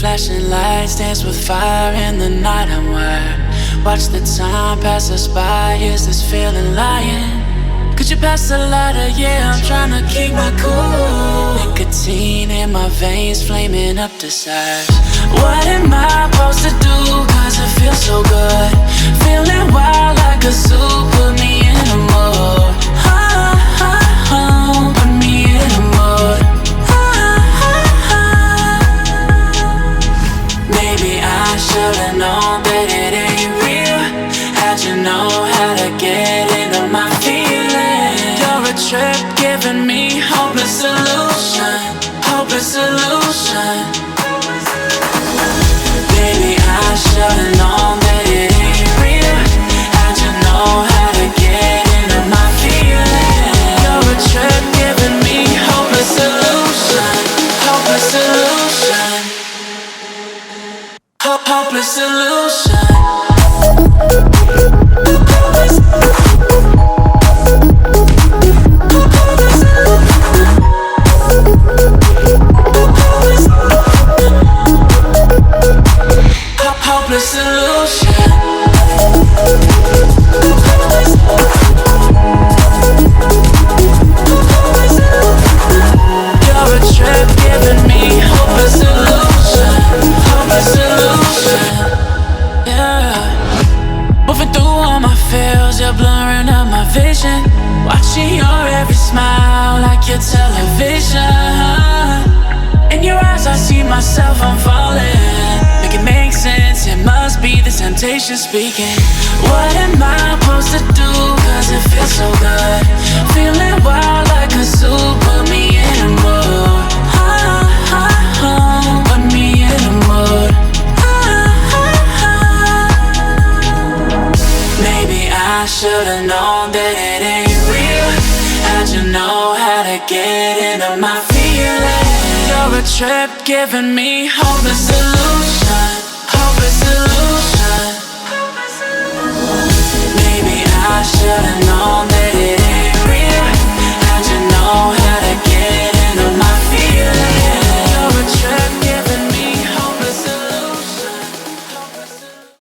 Flashing lights dance with fire in the night. I'm wired. Watch the time pass us by. Is this feeling lying? Could you pass the lighter? Yeah, I'm tryna keep my cool. Nicotine in my veins, flaming up desires. What am I supposed to do? Cause it feels so good. Feeling wild like a zoo. Put me in a mood. Put me in a mood. Maybe I should've known that it ain't real. How'd you know how to get into my feelings? You're a trip giving me hopeless solution. Hopeless solution. Baby, I should've known that it ain't real. How'd you know how to get into my feelings? You're a trip giving me hopeless solution. Hopeless solution. Hopeless solution. Hopeless solution. You're a trip giving me hopeless solution. Hopeless solution. Yeah. Moving through all my feels, you're blurring out my vision. Watching your every smile like your television. In your eyes I see myself, I'm falling. Make it make sense, it must be the temptation speaking. What am I supposed to do? Cause it feels so good. Feeling wild like a zoo. Put me in a mood. Put me in a mood. Maybe I should've known that it ain't real. How'd you know how to get into my feelings? You're a trip giving me hopeless solution. Hopeless solution. Maybe I should've known that it